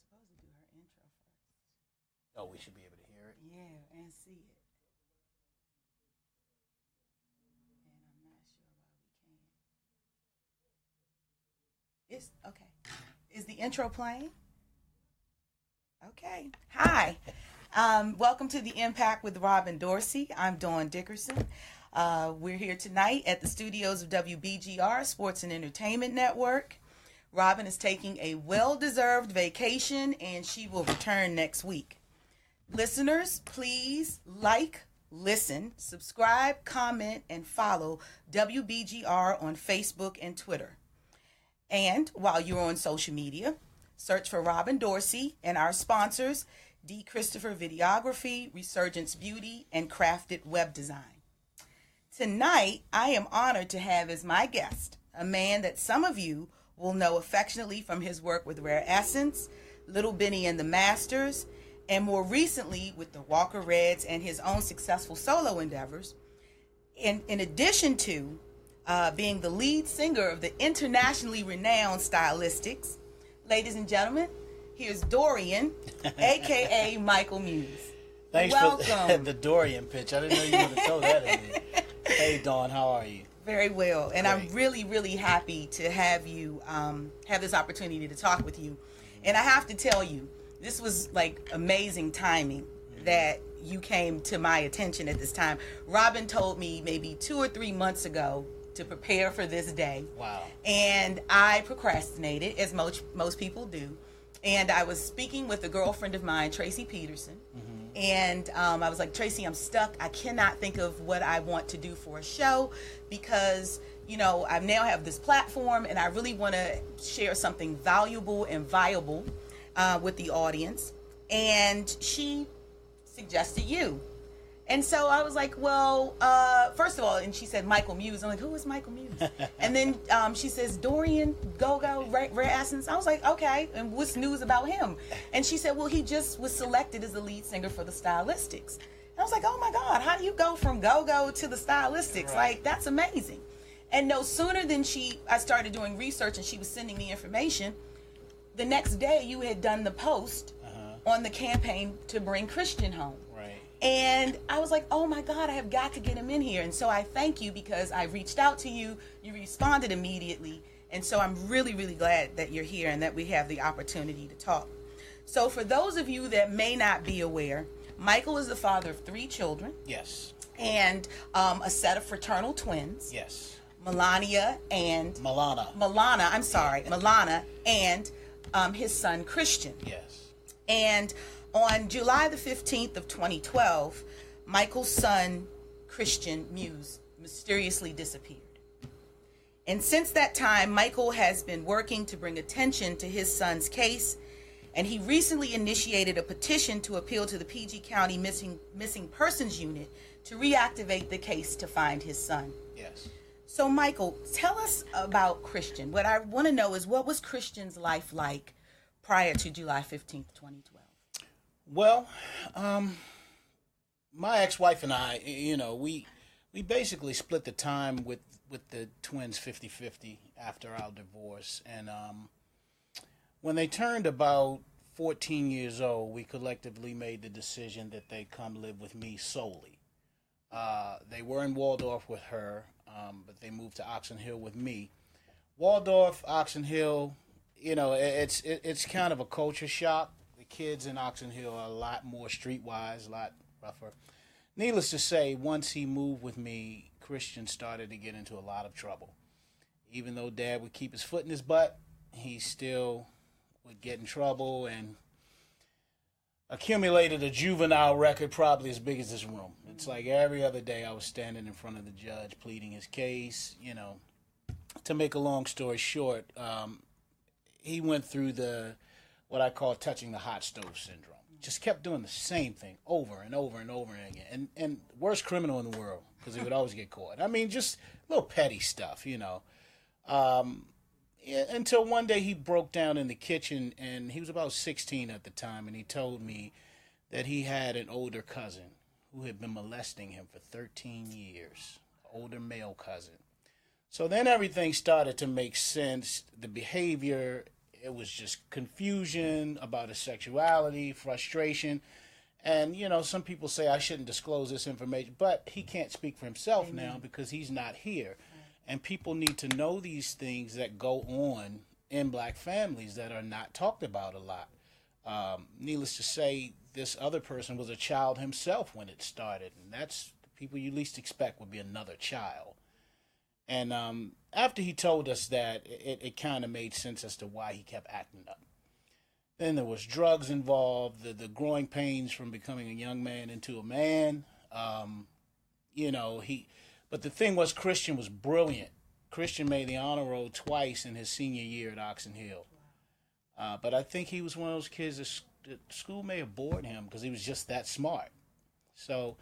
supposed to do her intro first. Oh, we should be able to hear it. Yeah, and see it. And I'm not sure why we can't. It's okay. Is the intro playing? Okay. Hi. Welcome to The Impact with Robin Dorsey. I'm Dawn Dickerson. We're here tonight at the studios of WBGR, Sports and Entertainment Network. Robin is taking a well-deserved vacation, and she will return next week. Listeners, please like, listen, subscribe, comment, and follow WBGR on Facebook and Twitter. And while you're on social media, search for Robin Dorsey and our sponsors, D. Christopher Videography, Resurgence Beauty, and Crafted Web Design. Tonight, I am honored to have as my guest a man that some of you will know affectionately from his work with Rare Essence, Little Benny and the Masters, and more recently with the Walker Reds and his own successful solo endeavors. In addition to being the lead singer of the internationally renowned Stylistics, ladies and gentlemen, here's Dorian, a.k.a. Michael Muse. Thanks Welcome. for the Dorian pitch. I didn't know you were going to throw that in there. Hey, Dawn, how are you? Very well. And Great. I'm really, really happy to have you, have this opportunity to talk with you. And I have to tell you, this was like amazing timing that you came to my attention at this time. Robin told me maybe 2 or 3 months ago to prepare for this day. Wow. And I procrastinated, as most people do. And I was speaking with a girlfriend of mine, Tracy Peterson. And I was like, Tracy, I'm stuck. I cannot think of what I want to do for a show because, you know, I now have this platform and I really want to share something valuable and viable with the audience. And she suggested you. And so I was like, well, first of all, and she said Michael Muse. I'm like, who is Michael Muse? And then she says, Dorian Go-Go, Rare Essence. I was like, okay, and what's news about him? And she said, well, he just was selected as the lead singer for the Stylistics. And I was like, oh my God, how do you go from Go-Go to the Stylistics? Right. Like, that's amazing. And no sooner than I started doing research and she was sending me information, the next day you had done the post on the campaign to bring Christian home. Right. And I was like, oh my God, I have got to get him in here. And so I thank you because I reached out to you. You responded immediately. And so I'm really, really glad that you're here and that we have the opportunity to talk. So for those of you that may not be aware, Michael is the father of 3 children. Yes. And a set of fraternal twins. Yes. Milana, and his son Christian. Yes. And on July the 15th of 2012, Michael's son, Christian Muse, mysteriously disappeared. And since that time, Michael has been working to bring attention to his son's case, and he recently initiated a petition to appeal to the PG County Missing Persons Unit to reactivate the case to find his son. Yes. So, Michael, tell us about Christian. What I want to know is, what was Christian's life like prior to July 15th, 2012? Well, my ex-wife and I, you know, we basically split the time with the twins 50-50 after our divorce. And when they turned about 14 years old, we collectively made the decision that they come live with me solely. They were in Waldorf with her, but they moved to Oxon Hill with me. Waldorf, Oxon Hill, you know, it's kind of a culture shock. The kids in Oxon Hill are a lot more streetwise, a lot rougher. Needless to say, once he moved with me, Christian started to get into a lot of trouble. Even though Dad would keep his foot in his butt, he still would get in trouble and accumulated a juvenile record probably as big as this room. It's like every other day I was standing in front of the judge pleading his case. You know, to make a long story short, he went through what I call touching the hot stove syndrome. Just kept doing the same thing over and over and over again. And worst criminal in the world, because he would always get caught. I mean, just little petty stuff, you know. Until one day he broke down in the kitchen, and he was about 16 at the time, and he told me that he had an older cousin who had been molesting him for 13 years, older male cousin. So then everything started to make sense. The behavior, It was just confusion about his sexuality, frustration. And, you know, some people say I shouldn't disclose this information, but he can't speak for himself now because he's not here. And people need to know these things that go on in black families that are not talked about a lot. Needless to say, this other person was a child himself when it started. And that's the people you least expect would be another child. And after he told us that, it kind of made sense as to why he kept acting up. Then there was drugs involved, the growing pains from becoming a young man into a man. But the thing was, Christian was brilliant. Christian made the honor roll twice in his senior year at Oxon Hill. But I think he was one of those kids that school may have bored him because he was just that smart. So,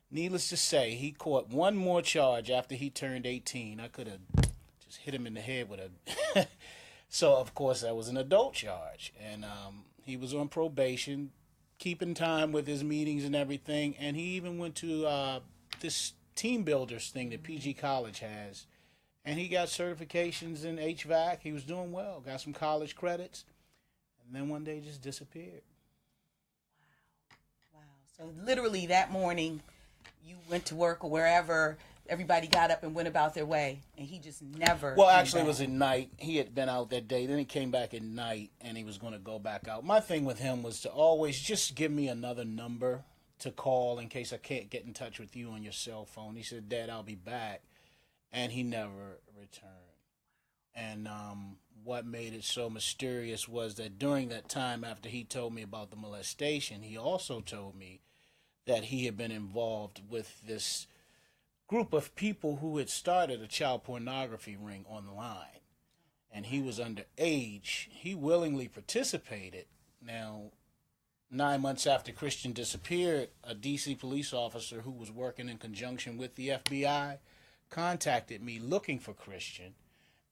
needless to say, he caught one more charge after he turned 18. I could have just hit him in the head with a... So, of course, that was an adult charge. And he was on probation, keeping time with his meetings and everything. And he even went to this team builders thing that PG College has. And he got certifications in HVAC. He was doing well, got some college credits. And then one day just disappeared. Wow. So literally that morning, you went to work or wherever, everybody got up and went about their way, and he just never. Well, actually, it was at night. He had been out that day. Then he came back at night, and he was going to go back out. My thing with him was to always just give me another number to call in case I can't get in touch with you on your cell phone. He said, "Dad, I'll be back," and he never returned. And what made it so mysterious was that during that time after he told me about the molestation, he also told me that he had been involved with this group of people who had started a child pornography ring online. And he was underage. He willingly participated. Now, 9 months after Christian disappeared, a D.C. police officer who was working in conjunction with the FBI contacted me looking for Christian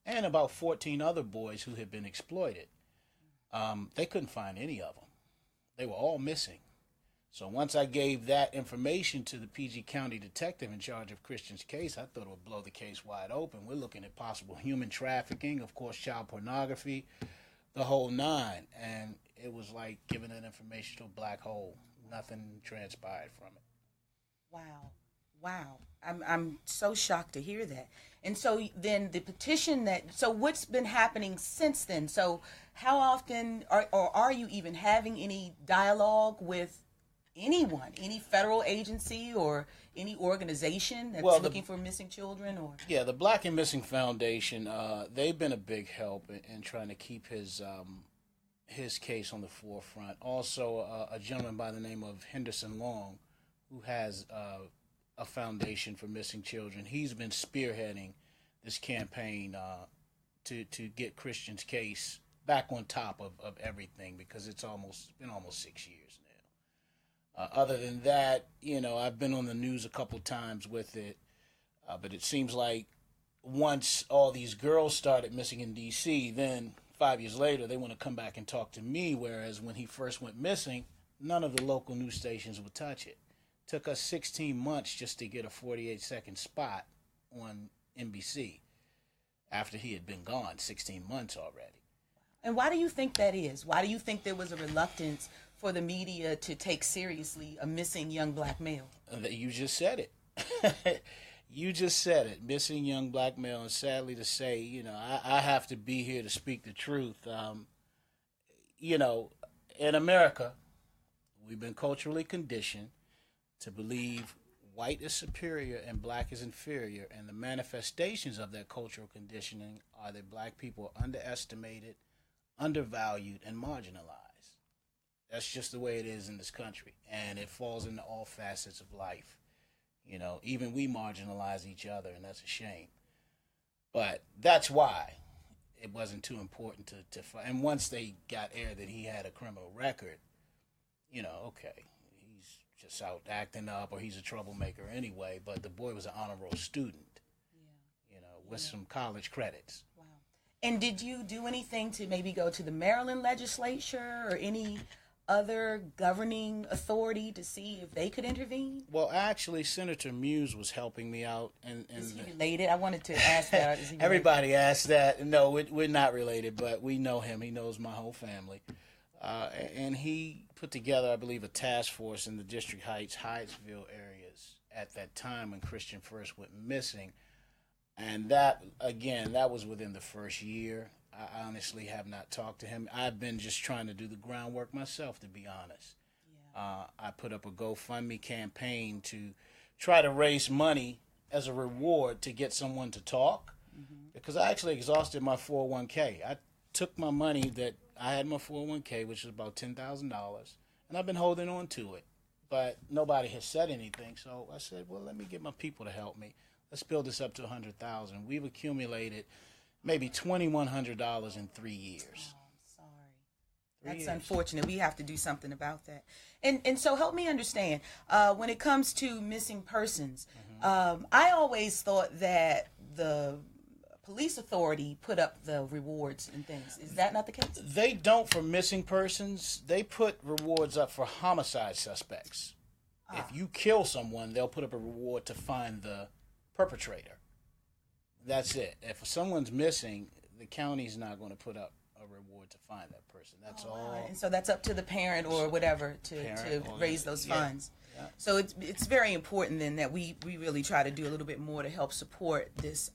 and about 14 other boys who had been exploited. They couldn't find any of them. They were all missing. So once I gave that information to the PG County detective in charge of Christian's case, I thought it would blow the case wide open. We're looking at possible human trafficking, of course, child pornography, the whole nine. And it was like giving that information to a black hole. Nothing transpired from it. Wow. I'm so shocked to hear that. And so then the petition so what's been happening since then? So how often are you even having any dialogue with anyone, any federal agency or any organization that's looking for missing children? Or the Black and Missing Foundation, they've been a big help in trying to keep his case on the forefront. Also, a gentleman by the name of Henderson Long, who has a foundation for missing children. He's been spearheading this campaign to get Christian's case back on top of everything, because it's been almost 6 years now. Other than that, I've been on the news a couple times with it, but it seems like once all these girls started missing in D.C., then 5 years later they want to come back and talk to me, whereas when he first went missing, none of the local news stations would touch it. Took us 16 months just to get a 48-second spot on NBC after he had been gone 16 months already. And why do you think that is? Why do you think there was a reluctance for the media to take seriously a missing young black male? You just said it. You just said it. Missing young black male. And sadly to say, I have to be here to speak the truth. In America, we've been culturally conditioned to believe white is superior and black is inferior, and the manifestations of that cultural conditioning are that black people are underestimated, undervalued, and marginalized. That's just the way it is in this country, and it falls into all facets of life. Even we marginalize each other, and that's a shame. But that's why it wasn't too important to find. And once they got air that he had a criminal record, okay, he's just out acting up, or he's a troublemaker anyway. But the boy was an honor roll student, with some college credits. Wow. And did you do anything to maybe go to the Maryland legislature or any other governing authority to see if they could intervene? Well, actually, Senator Muse was helping me out. And is he related? I wanted to ask that. Is he everybody asked that. No, we're not related, but we know him. He knows my whole family. And he put together, I believe, a task force in the District Heights, Hyattsville areas at that time when Christian first went missing. And that, again, that was within the first year. I honestly have not talked to him. I've been just trying to do the groundwork myself, to be honest. Yeah. I put up a GoFundMe campaign to try to raise money as a reward to get someone to talk, because I actually exhausted my 401k. I took my money that I had in my 401k, which is about $10,000, and I've been holding on to it. But nobody has said anything, so I said, well, let me get my people to help me. Let's build this up to $100,000. We've accumulated maybe $2,100 in 3 years. Oh, I'm sorry. That's unfortunate. We have to do something about that. And so help me understand, when it comes to missing persons, I always thought that the police authority put up the rewards and things. Is that not the case? They don't for missing persons. They put rewards up for homicide suspects. If you kill someone, they'll put up a reward to find the perpetrator. That's it. If someone's missing, the county's not going to put up a reward to find that person. That's all. Right. And so that's up to the parent or whatever to raise those funds. Yeah. So it's very important then that we really try to do a little bit more to help support this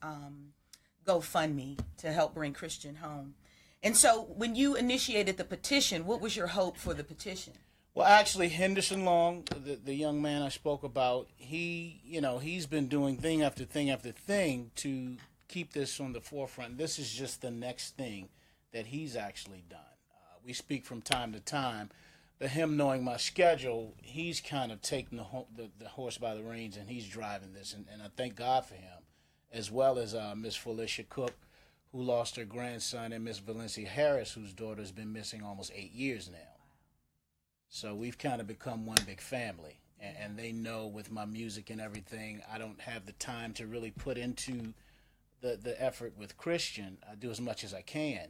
GoFundMe to help bring Christian home. And so when you initiated the petition, what was your hope for the petition? Well, actually, Henderson Long, the young man I spoke about, he's been doing thing after thing after thing to keep this on the forefront. This is just the next thing that he's actually done. We speak from time to time, but him knowing my schedule, he's kind of taking the horse by the reins, and he's driving this, and I thank God for him, as well as Miss Felicia Cook, who lost her grandson, and Miss Valencia Harris, whose daughter has been missing almost 8 years now. So we've kind of become one big family, and they know with my music and everything, I don't have the time to really put into the effort with Christian. I do as much as I can,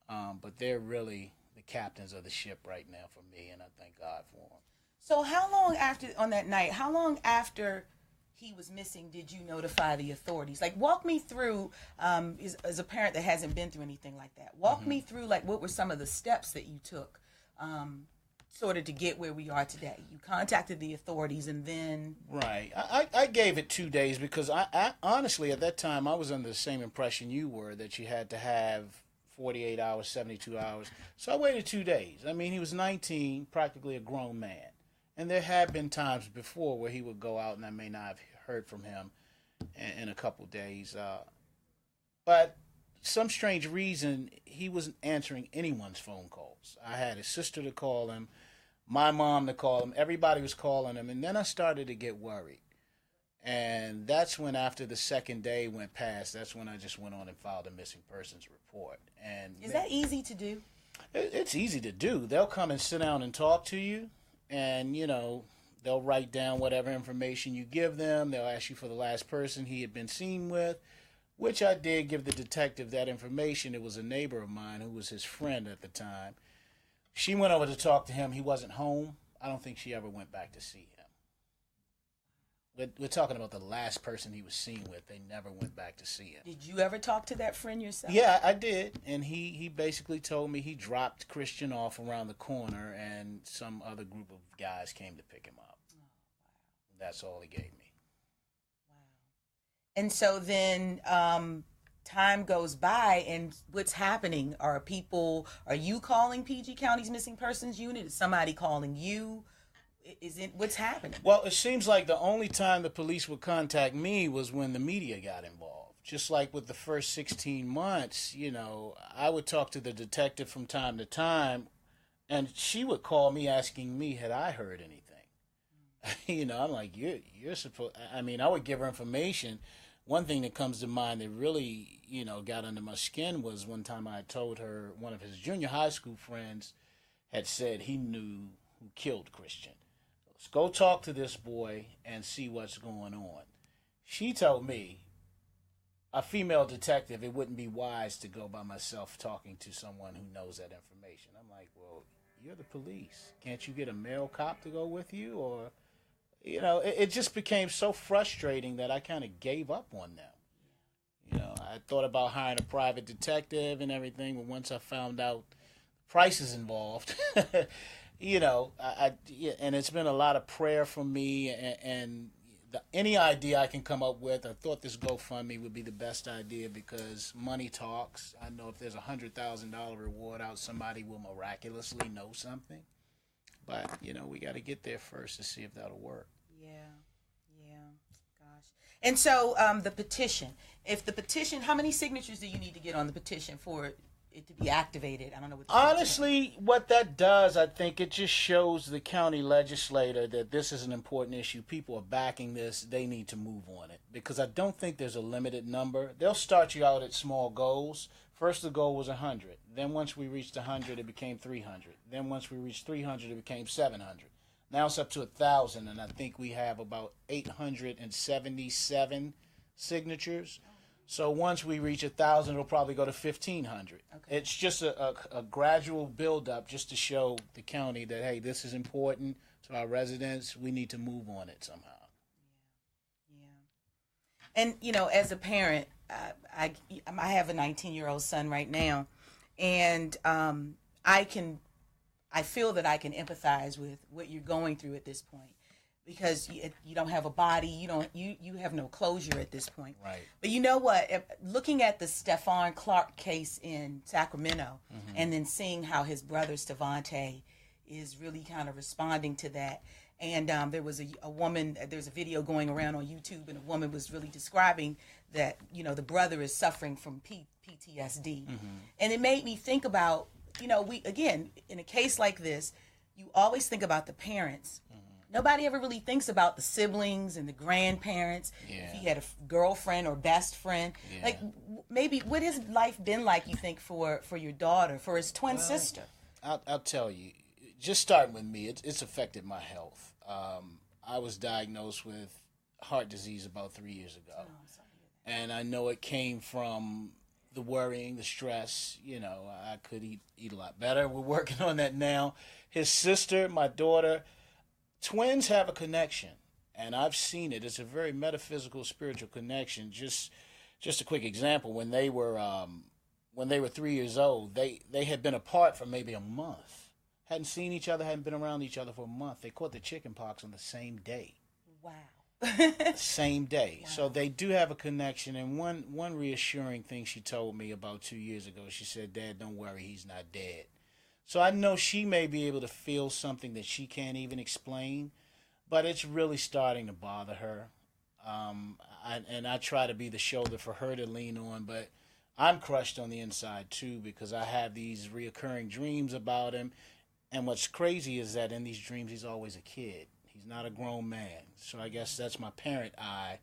but they're really the captains of the ship right now for me, and I thank God for them. So how long after, on that night, how long after he was missing did you notify the authorities? Like, walk me through, as a parent that hasn't been through anything like that, walk me through, like, what were some of the steps that you took sort of to get where we are today? You contacted the authorities and then... Right. I gave it 2 days because I honestly, at that time, I was under the same impression you were, that you had to have 48 hours, 72 hours. So I waited 2 days. I mean, he was 19, practically a grown man. And there had been times before where he would go out and I may not have heard from him in a couple days. But some strange reason, he wasn't answering anyone's phone calls. I had his sister to call him, my mom to call him. Everybody was calling him. And then I started to get worried. And that's when, after the second day went past, that's when I just went on and filed a missing persons report. And is that easy to do? It's easy to do. They'll come and sit down and talk to you. And, you know, they'll write down whatever information you give them. They'll ask you for the last person he had been seen with, which I did give the detective that information. It was a neighbor of mine who was his friend at the time. She went over to talk to him. He wasn't home. I don't think she ever went back to see him. We're talking about the last person he was seen with. They never went back to see him. Did you ever talk to that friend yourself? Yeah, I did. And he basically told me he dropped Christian off around the corner and some other group of guys came to pick him up. Oh, wow. That's all he gave me. Wow. And so then time goes by, and what's happening? Are you calling PG County's Missing Persons Unit? Is somebody calling you? What's happening? Well, it seems like the only time the police would contact me was when the media got involved. Just like with the first 16 months, you know, I would talk to the detective from time to time, and she would call me asking me, had I heard anything? You know, I'm like, you're supposed, I mean, I would give her information. One thing that comes to mind that really, you know, got under my skin was one time I told her one of his junior high school friends had said he knew who killed Christian. Let's go talk to this boy and see what's going on. She told me, a female detective, it wouldn't be wise to go by myself talking to someone who knows that information. I'm like, well, you're the police. Can't you get a male cop to go with you? Or, it just became so frustrating that I kind of gave up on them. I thought about hiring a private detective and everything, but once I found out prices involved, and it's been a lot of prayer from me, and any idea I can come up with, I thought this GoFundMe would be the best idea because money talks. I know if there's $100,000 reward out, somebody will miraculously know something. But, we got to get there first to see if that'll work. Yeah. Gosh. And so the petition, how many signatures do you need to get on the petition for it to be activated? I don't know what. Honestly, what that does, I think it just shows the county legislator that this is an important issue. People are backing this. They need to move on it because I don't think there's a limited number. They'll start you out at small goals. First, the goal was 100. Then once we reached 100, it became 300. Then once we reached 300, it became 700. Now it's up to 1,000, and I think we have about 877 signatures. So once we reach 1,000, it'll probably go to 1,500. Okay. It's just a gradual build-up just to show the county that, hey, this is important to our residents. We need to move on it somehow. Yeah. And, as a parent, I have a 19-year-old son right now, and I feel that I can empathize with what you're going through at this point. Because you don't have a body, you have no closure at this point. Right. But you know what? Looking at the Stephon Clark case in Sacramento, mm-hmm. and then seeing how his brother Stevante is really kind of responding to that, and there was a woman. There's a video going around on YouTube, and a woman was really describing that the brother is suffering from PTSD, mm-hmm. and it made me think about we again in a case like this, you always think about the parents. Nobody ever really thinks about the siblings and the grandparents. Yeah. If he had a girlfriend or best friend. Yeah. Like, maybe, what has life been like, you think, for your daughter, for his twin sister? I'll tell you, just starting with me, it's affected my health. I was diagnosed with heart disease about 3 years ago. Oh, I'm sorry to hear that. And I know it came from the worrying, the stress. I could eat a lot better. We're working on that now. His sister, my daughter, twins have a connection, and I've seen it. It's a very metaphysical, spiritual connection. Just a quick example: when they were 3 years old, they had been apart for maybe a month, hadn't seen each other, hadn't been around each other for a month. They caught the chicken pox on the same day. Wow. Same day. Wow. So they do have a connection. And one reassuring thing she told me about 2 years ago, she said, "Dad, don't worry, he's not dead." So I know she may be able to feel something that she can't even explain, but it's really starting to bother her. I try to be the shoulder for her to lean on, but I'm crushed on the inside too because I have these reoccurring dreams about him. And what's crazy is that in these dreams, he's always a kid. He's not a grown man. So I guess that's my parent eye.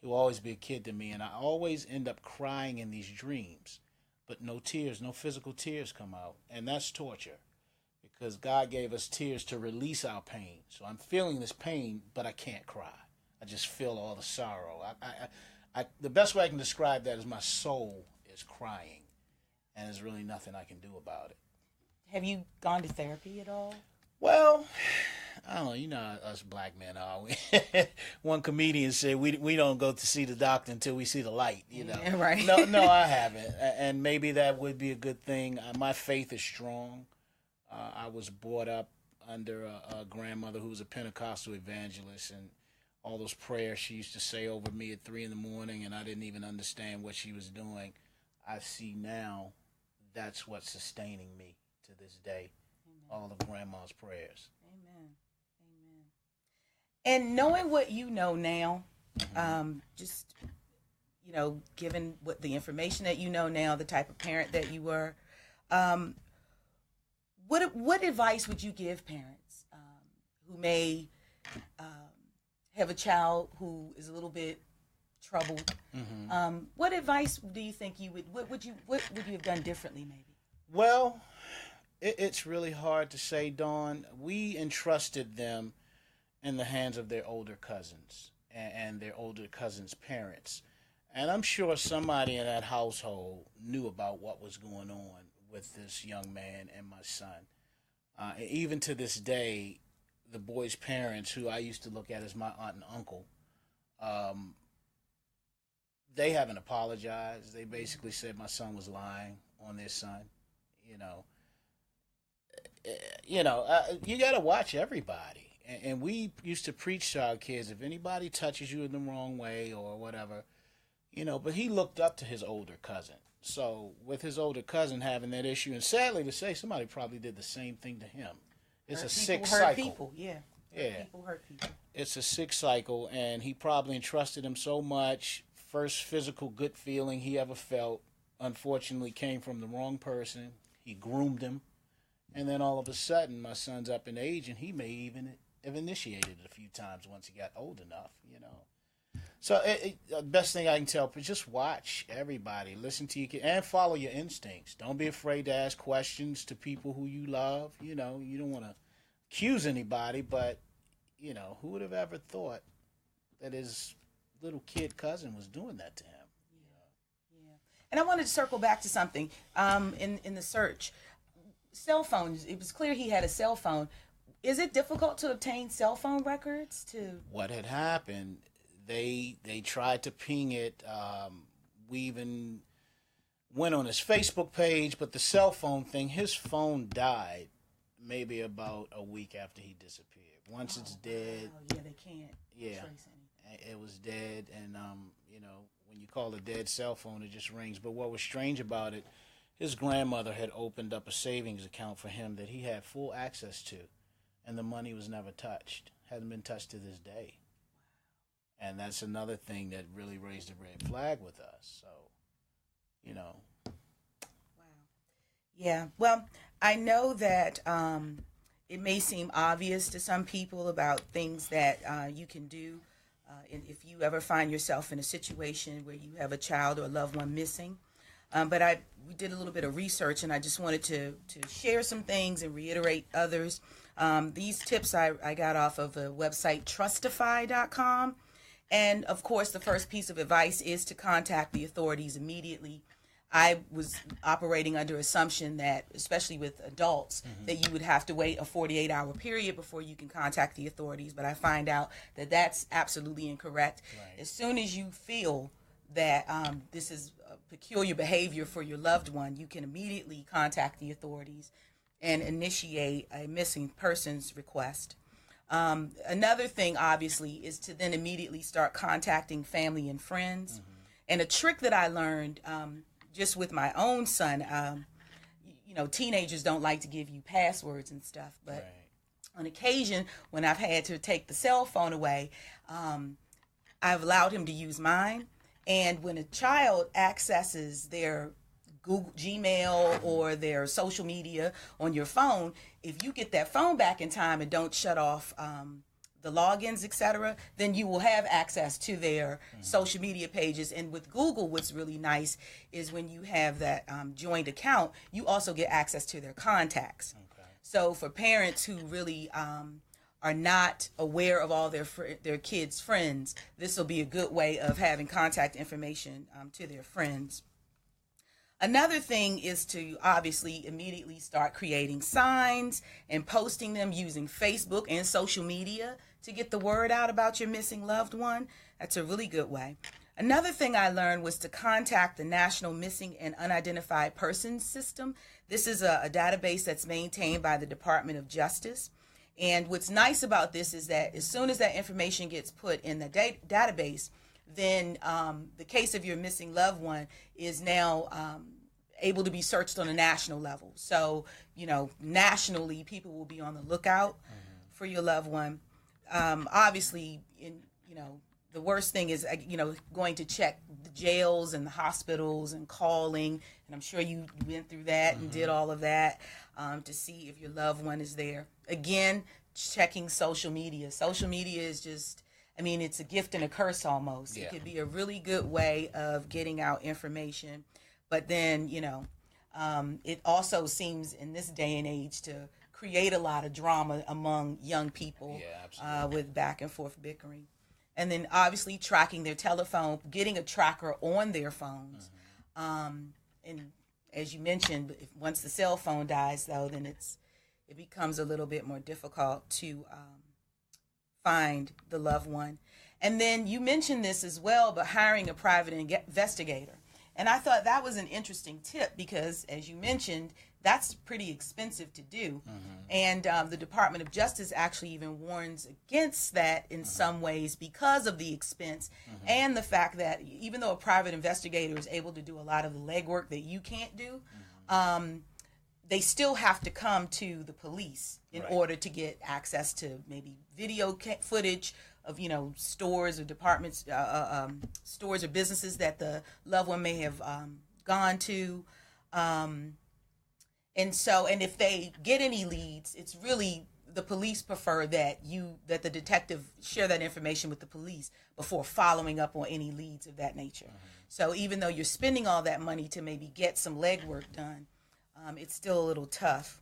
He'll always be a kid to me, and I always end up crying in these dreams. But no tears, no physical tears come out. And that's torture because God gave us tears to release our pain. So I'm feeling this pain, but I can't cry. I just feel all the sorrow. The best way I can describe that is my soul is crying, and there's really nothing I can do about it. Have you gone to therapy at all? Well, I don't know. You know how us black men are. One comedian said we don't go to see the doctor until we see the light. Yeah, right. No, I haven't, and maybe that would be a good thing. My faith is strong. I was brought up under a grandmother who was a Pentecostal evangelist, and all those prayers she used to say over me at 3 a.m, and I didn't even understand what she was doing. I see now that's what's sustaining me to this day. Amen. All of grandma's prayers. Amen. And knowing what you know now, just, given what the information that you know now, the type of parent that you were, what advice would you give parents who may have a child who is a little bit troubled? Mm-hmm. What advice do you think you would? What would you have done differently, maybe? Well, it's really hard to say, Dawn. We entrusted them in the hands of their older cousins and their older cousins' parents. And I'm sure somebody in that household knew about what was going on with this young man and my son. Even to this day, the boy's parents, who I used to look at as my aunt and uncle, they haven't apologized. They basically said my son was lying on their son. You got to watch everybody. And we used to preach to our kids, if anybody touches you in the wrong way or whatever, but he looked up to his older cousin. So with his older cousin having that issue, and sadly to say, somebody probably did the same thing to him. It's a sick cycle. Hurt people, yeah. People hurt people. It's a sick cycle, and he probably entrusted him so much. First physical good feeling he ever felt, unfortunately, came from the wrong person. He groomed him, and then all of a sudden, my son's up in age, and he may even have initiated it a few times once he got old enough, So the best thing I can tell, just watch everybody, listen to your kid, and follow your instincts. Don't be afraid to ask questions to people who you love. You don't want to accuse anybody, but, who would have ever thought that his little kid cousin was doing that to him? Yeah. And I wanted to circle back to something in the search. Cell phones, it was clear he had a cell phone. Is it difficult to obtain cell phone records? What had happened, they tried to ping it. We even went on his Facebook page, but the cell phone thing, his phone died maybe about a week after he disappeared. Once it's dead. Oh, yeah, they can't trace anything. It was dead, and when you call a dead cell phone, it just rings. But what was strange about it, his grandmother had opened up a savings account for him that he had full access to, and the money was never touched. Hasn't been touched to this day. And that's another thing that really raised a red flag with us. So, Wow. Yeah. Well, I know that it may seem obvious to some people about things that you can do if you ever find yourself in a situation where you have a child or a loved one missing. But we did a little bit of research, and I just wanted to share some things and reiterate others. These tips I got off of the website Trustify.com. And, of course, the first piece of advice is to contact the authorities immediately. I was operating under assumption that, especially with adults, that you would have to wait a 48-hour period before you can contact the authorities. But I find out that that's absolutely incorrect. Right. As soon as you feel that this is a peculiar behavior for your loved one, you can immediately contact the authorities and initiate a missing persons request. Another thing, obviously, is to then immediately start contacting family and friends. And a trick that I learned just with my own son, teenagers don't like to give you passwords and stuff, but on occasion, when I've had to take the cell phone away, I've allowed him to use mine. And when a child accesses their Google, Gmail, or their social media on your phone, if you get that phone back in time and don't shut off the logins, etc., then you will have access to their social media pages. And with Google, what's really nice is when you have that joint account, you also get access to their contacts. Okay. So for parents who really are not aware of all their kids' friends, this will be a good way of having contact information to their friends. Another thing is to obviously immediately start creating signs and posting them using Facebook and social media to get the word out about your missing loved one. That's a really good way. Another thing I learned was to contact the National Missing and Unidentified Persons System. This is a database that's maintained by the Department of Justice. And what's nice about this is that as soon as that information gets put in the database, then the case of your missing loved one is now able to be searched on a national level. So, nationally, people will be on the lookout for your loved one. Obviously, the worst thing is, going to check the jails and the hospitals and calling. And I'm sure you went through that and did all of that to see if your loved one is there. Again, checking social media. Social media is just, it's a gift and a curse almost. Yeah. It could be a really good way of getting out information. But then, it also seems in this day and age to create a lot of drama among young people with back and forth bickering. And then obviously tracking their telephone, getting a tracker on their phones. And as you mentioned, once the cell phone dies, though, then it becomes a little bit more difficult to find the loved one. And then you mentioned this as well, but hiring a private investigator. And I thought that was an interesting tip because, as you mentioned, that's pretty expensive to do. And the Department of Justice actually even warns against that in some ways because of the expense and the fact that even though a private investigator is able to do a lot of the legwork that you can't do, they still have to come to the police in order to get access to maybe video footage of, you know, stores or departments, stores or businesses that the loved one may have gone to. And if they get any leads, it's really the police prefer that the detective share that information with the police before following up on any leads of that nature. So even though you're spending all that money to maybe get some legwork done, it's still a little tough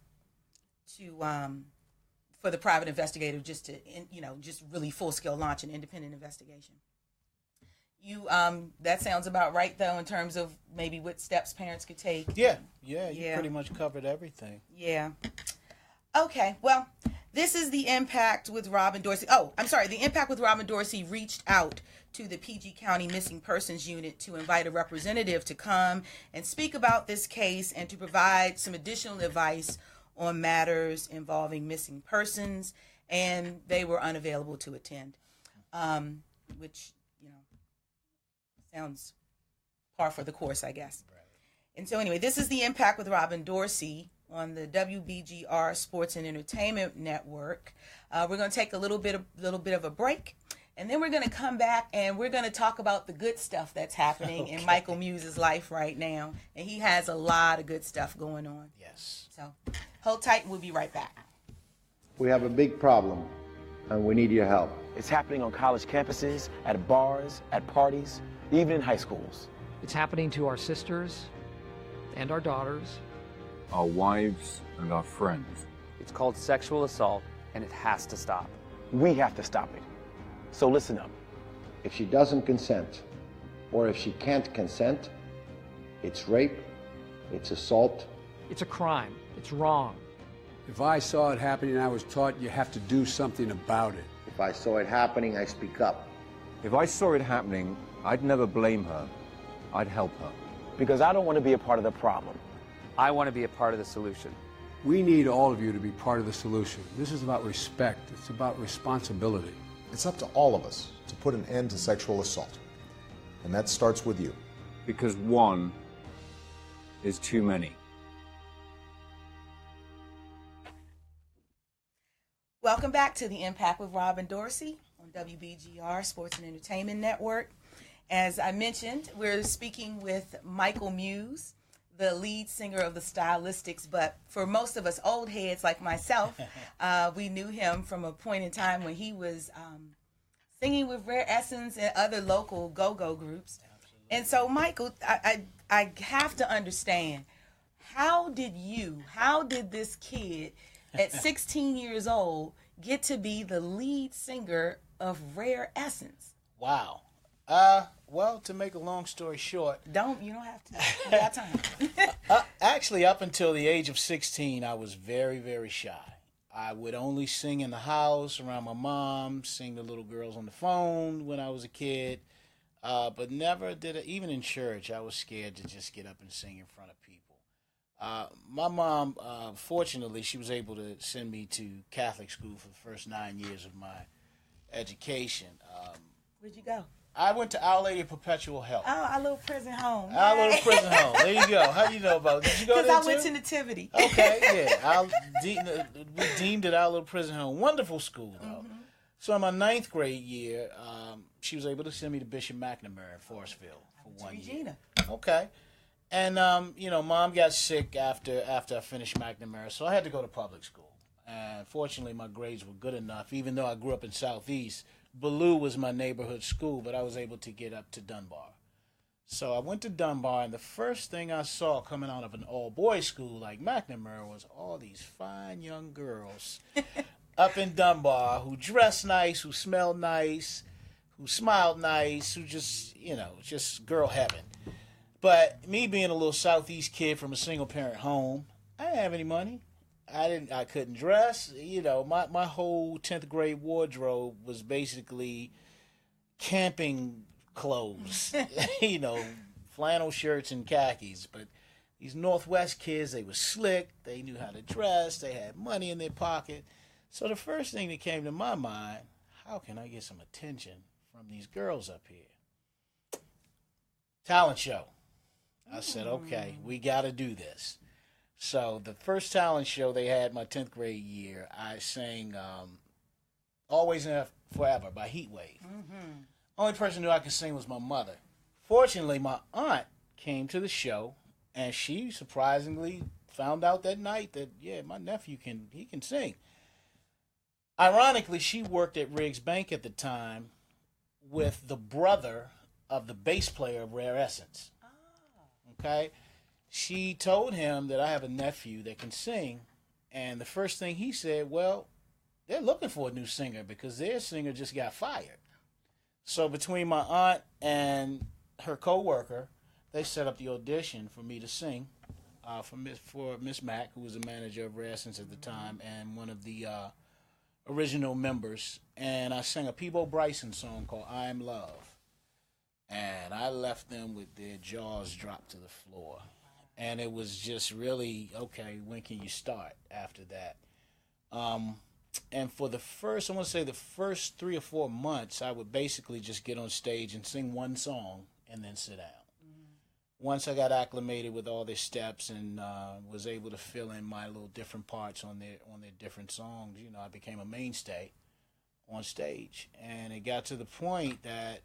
to for the private investigator just to just really full scale launch an independent investigation. That sounds about right though in terms of maybe what steps parents could take. Yeah, you pretty much covered everything. Yeah. Okay, well, this is the Impact with Robin Dorsey. Oh, I'm sorry. The Impact with Robin Dorsey reached out to the PG County Missing Persons Unit to invite a representative to come and speak about this case and to provide some additional advice on matters involving missing persons, and they were unavailable to attend, which, sounds par for the course, I guess. Right. And so anyway, this is the Impact with Robin Dorsey on the WBGR Sports and Entertainment Network. We're going to take a little bit of a break, and then we're going to come back and we're going to talk about the good stuff that's happening in Michael Muse's life right now. And he has a lot of good stuff going on. Yes. So hold tight and we'll be right back. We have a big problem and we need your help. It's happening on college campuses, at bars, at parties, even in high schools. It's happening to our sisters and our daughters, our wives and our friends. It's called sexual assault, and it has to stop. We have to stop it. So listen up. If she doesn't consent, or if she can't consent, it's rape, it's assault. It's a crime. It's wrong. If I saw it happening, I was taught you have to do something about it. If I saw it happening, I speak up. If I saw it happening, I'd never blame her. I'd help her. Because I don't want to be a part of the problem. I want to be a part of the solution. We need all of you to be part of the solution. This is about respect. It's about responsibility. It's up to all of us to put an end to sexual assault. And that starts with you. Because one is too many. Welcome back to the Impact with Robin Dorsey on WBGR Sports and Entertainment Network. As I mentioned, we're speaking with Michael Muse, the lead singer of the Stylistics, but for most of us old heads like myself, we knew him from a point in time when he was singing with Rare Essence and other local go-go groups. Absolutely. And so, Michael, I have to understand, how did this kid at 16 years old get to be the lead singer of Rare Essence? Wow. Well, to make a long story short... You don't have to. You got time. Actually, up until the age of 16, I was very, very shy. I would only sing in the house around my mom, sing to little girls on the phone when I was a kid, but never did it. Even in church, I was scared to just get up and sing in front of people. My mom, fortunately, she was able to send me to Catholic school for the first 9 years of my education. Where'd you go? I went to Our Lady of Perpetual Help. Oh, our little prison home. Our little prison home. There you go. How do you know about it? Did you go there Because I too? went to Nativity. Okay, yeah. We deemed it our little prison home. Wonderful school, though. Mm-hmm. So in my 9th grade year, she was able to send me to Bishop McNamara in Forestville for 1 year. Okay. And, Mom got sick after I finished McNamara, so I had to go to public school. And fortunately, my grades were good enough, even though I grew up in Southeast. Ballou was my neighborhood school, but I was able to get up to Dunbar. So I went to Dunbar, and the first thing I saw coming out of an all-boys school like McNamara was all these fine young girls up in Dunbar who dressed nice, who smelled nice, who smiled nice, who just girl heaven. But me being a little Southeast kid from a single-parent home, I didn't have any money. I couldn't dress. You know, my whole 10th grade wardrobe was basically camping clothes. You know, flannel shirts and khakis. But these Northwest kids, they were slick. They knew how to dress. They had money in their pocket. So the first thing that came to my mind, how can I get some attention from these girls up here? Talent show. I said, okay, we got to do this. So the first talent show they had my 10th grade year, I sang Always and Forever by Heatwave. Only person who knew I could sing was my mother. Fortunately, my aunt came to the show, and she surprisingly found out that night that, yeah, my nephew can sing. Ironically, she worked at Riggs Bank at the time with the brother of the bass player of Rare Essence. Okay? She told him that I have a nephew that can sing, and the first thing he said, well, they're looking for a new singer because their singer just got fired. So between my aunt and her co-worker, they set up the audition for me to sing for Miss Mack, who was the manager of Rare Essence at the time, and one of the original members. And I sang a Peebo Bryson song called I Am Love. And I left them with their jaws dropped to the floor. And it was just really, okay, when can you start after that? And for the first 3 or 4 months, I would basically just get on stage and sing one song and then sit down. Once I got acclimated with all their steps and was able to fill in my little different parts on their different songs, you know, I became a mainstay on stage. And it got to the point that,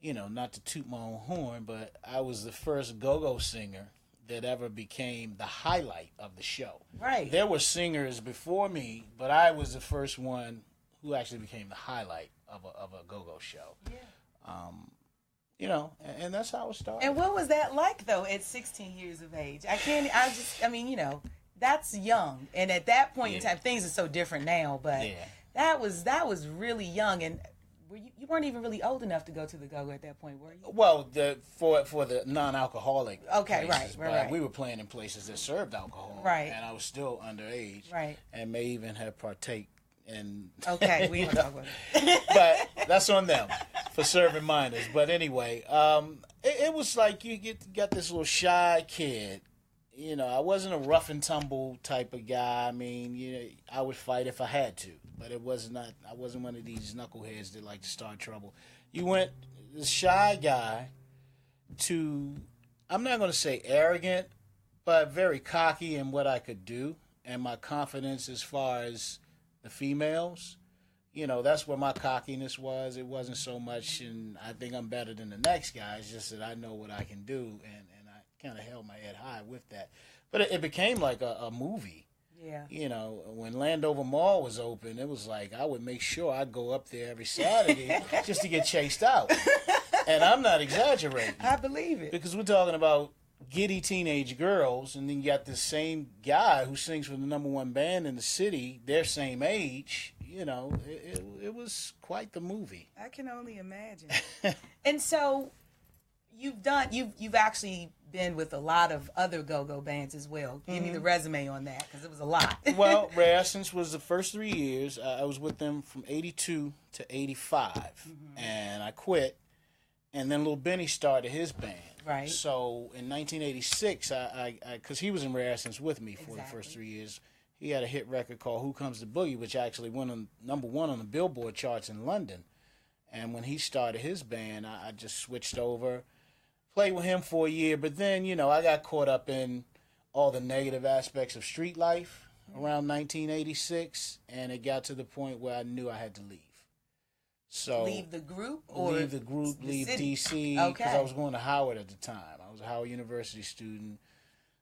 you know, not to toot my own horn, but I was the first go-go singer that ever became the highlight of the show. Right. There were singers before me, but I was the first one who actually became the highlight of a go-go show. Yeah. You know, and that's how it started. And what was that like, though, at 16 years of age? I mean, you know, that's young. And at that point in time, things are so different now, but that was really young. And you weren't even really old enough to go to the go-go at that point, were you? Well, for the non-alcoholic places, right. We were playing in places that served alcohol. Right. And I was still underage. Right. And may even have partake in... Okay, we don't talk about it. But that's on them for serving minors. But anyway, it was like you got this little shy kid. You know, I wasn't a rough and tumble type of guy. I mean, you know, I would fight if I had to. But I wasn't one of these knuckleheads that like to start trouble. You went the shy guy to, I'm not going to say arrogant, but very cocky in what I could do and my confidence as far as the females. You know, that's where my cockiness was. It wasn't so much, and I think I'm better than the next guy. It's just that I know what I can do, and I kind of held my head high with that. But it became like a movie. Yeah. You know, when Landover Mall was open, it was like I would make sure I'd go up there every Saturday just to get chased out. And I'm not exaggerating. I believe it. Because we're talking about giddy teenage girls, and then you got this same guy who sings for the #1 band in the city, their same age. You know, it was quite the movie. I can only imagine. And so you've actually been with a lot of other go-go bands as well. Give me the resume on that, because it was a lot. Well, Rare Essence was the first 3 years. I was with them from 82 to 85, and I quit. And then Lil Benny started his band. Right. So in 1986, because he was in Rare Essence with me for the first 3 years, he had a hit record called Who Comes the Boogie, which actually went on #1 on the Billboard charts in London. And when he started his band, I just switched over, played with him for a year. But then, you know, I got caught up in all the negative aspects of street life around 1986, and it got to the point where I knew I had to leave. So leave the group, or leave the group, leave city? DC, because I was going to Howard at the time. I was a Howard University student.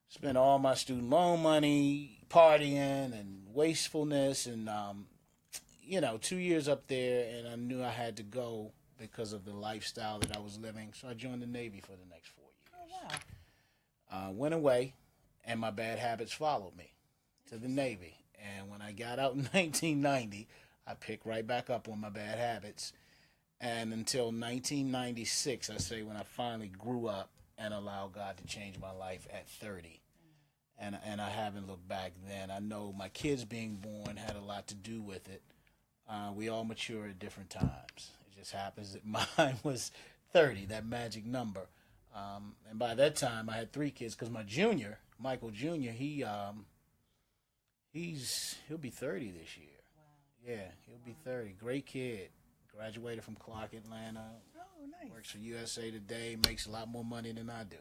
Spent all my student loan money partying and wastefulness, and you know, 2 years up there, and I knew I had to go because of the lifestyle that I was living. So I joined the Navy for the next 4 years. Oh, wow. Went away, and my bad habits followed me to the Navy. And when I got out in 1990, I picked right back up on my bad habits. And until 1996, I say, when I finally grew up and allowed God to change my life at 30. and I haven't looked back then. I know my kids being born had a lot to do with it. We all mature at different times. It just happens that mine was 30, that magic number. And by that time, I had 3 kids because my junior, Michael Jr., he'll be 30 this year. Wow. Yeah, he'll be 30. Great kid. Graduated from Clark, Atlanta. Oh, nice. Works for USA Today. Makes a lot more money than I do.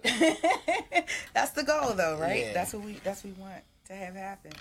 That's the goal, though, right? Yeah. That's what we want to have happen.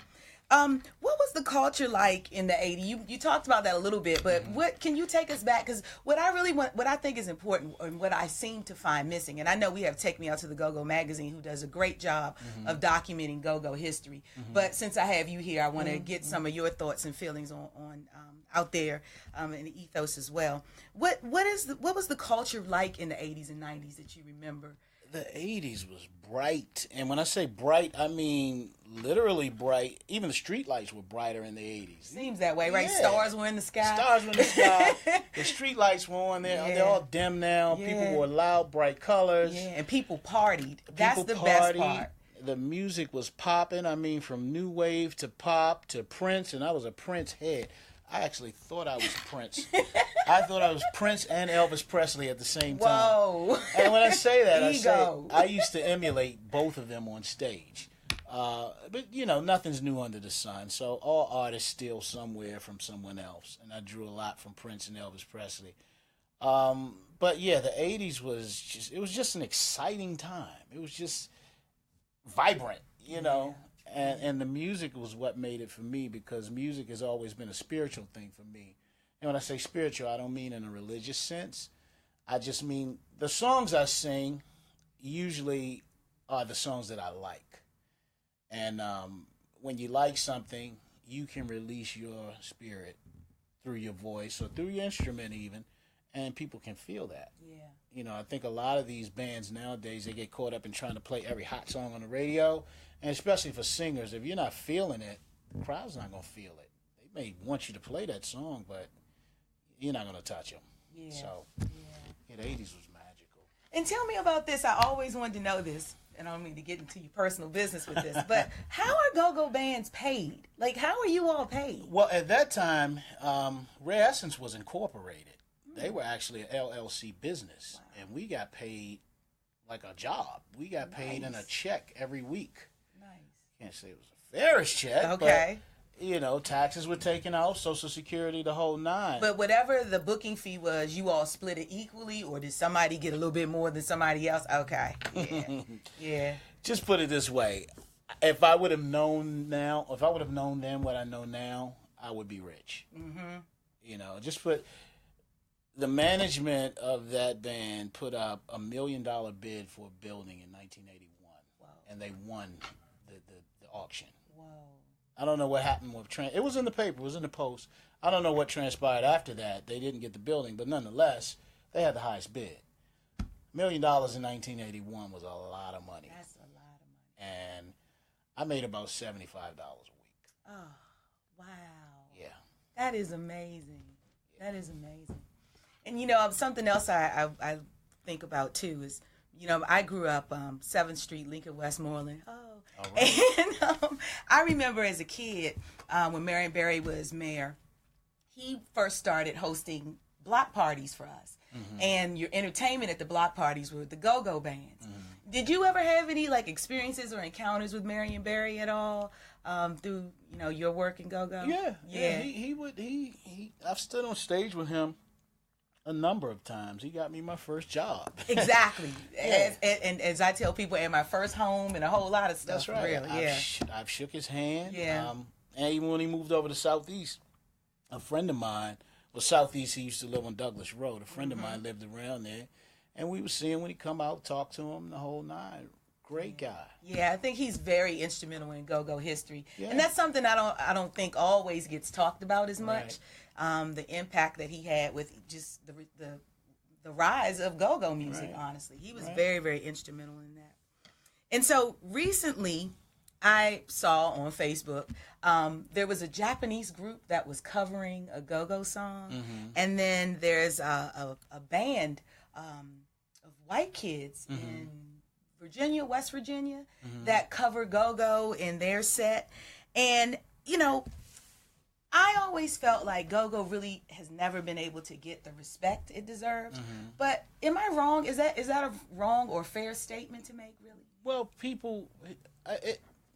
What was the culture like in the 80s? You talked about that a little bit, but what can you take us back? Because what I think is important, and what I seem to find missing, and I know we have Take Me Out to the Go-Go magazine, who does a great job of documenting go-go history. But since I have you here, I want to get some of your thoughts and feelings on out there in the ethos as well. What was the culture like in the 80s and 90s that you remember? The 80s was bright. And when I say bright, I mean literally bright. Even the street lights were brighter in the 80s. Seems that way, right? Yeah. Stars were in the sky. Stars were in the sky. The street lights were on there. Yeah. They're all dim now. Yeah. People wore loud, bright colors. Yeah, and people partied. That's the best part. The music was popping. I mean, from new wave to pop to Prince, and I was a Prince head. I actually thought I was Prince. I thought I was Prince and Elvis Presley at the same time. Whoa. And when I say that, Ego. I used to emulate both of them on stage. But, nothing's new under the sun. So all artists steal somewhere from someone else. And I drew a lot from Prince and Elvis Presley. But, yeah, the 80s was just an exciting time. It was just vibrant, And the music was what made it for me, because music has always been a spiritual thing for me. And when I say spiritual, I don't mean in a religious sense. I just mean the songs I sing usually are the songs that I like. And when you like something, you can release your spirit through your voice or through your instrument even, and people can feel that. Yeah. I think a lot of these bands nowadays, they get caught up in trying to play every hot song on the radio. And especially for singers, if you're not feeling it, the crowd's not going to feel it. They may want you to play that song, but you're not going to touch them. Yeah. So, the 80s was magical. And tell me about this. I always wanted to know this, and I don't mean to get into your personal business with this, but how are go-go bands paid? Like, how are you all paid? Well, at that time, Rare Essence was incorporated. They were actually an LLC business, and we got paid like a job. We got paid in a check every week. Can't say it was a fairish check. Okay. But, taxes were taken out, Social Security, the whole 9. But whatever the booking fee was, you all split it equally, or did somebody get a little bit more than somebody else? Okay. Yeah. Yeah. Just put it this way. If I would have known then what I know now, I would be rich. Mm-hmm. Just put... The management of that band put up $1 million bid for a building in 1981. Wow. And they won the auction. Wow. I don't know what happened with it was in the paper, it was in the Post. I don't know what transpired after that. They didn't get the building, but nonetheless, they had the highest bid. $1 million in 1981 was a lot of money. That's a lot of money. And I made about $75 a week. Oh, wow. Yeah. That is amazing. Yeah. That is amazing. And, something else I think about, too, is, I grew up 7th Street, Lincoln, Westmoreland. Oh. Right. And I remember as a kid, when Marion Barry was mayor, he first started hosting block parties for us. Mm-hmm. And your entertainment at the block parties were the go-go bands. Mm-hmm. Did you ever have any, experiences or encounters with Marion Barry at all through, your work in go-go? Yeah. I've stood on stage with him a number of times. He got me my first job. Exactly. Yeah. As I tell people, and my first home and a whole lot of stuff. That's right. Really. Yeah. I've shook his hand. Yeah. And even when he moved over to Southeast, a friend of mine, Southeast, he used to live on Douglas Road. A friend of mine lived around there. And we would see him when he come out, talk to him, the whole 9. Great guy. Yeah, I think he's very instrumental in go-go history. Yeah. And that's something I don't think always gets talked about as much. Right. The impact that he had with just the rise of go-go music, right. Honestly. He was very, very instrumental in that. And so recently, I saw on Facebook, there was a Japanese group that was covering a go-go song. Mm-hmm. And then there's a band of white kids in Virginia, West Virginia, that cover go-go in their set. And, you know, I always felt like go-go really has never been able to get the respect it deserves. But am I wrong? Is that a wrong or fair statement to make, really? Well,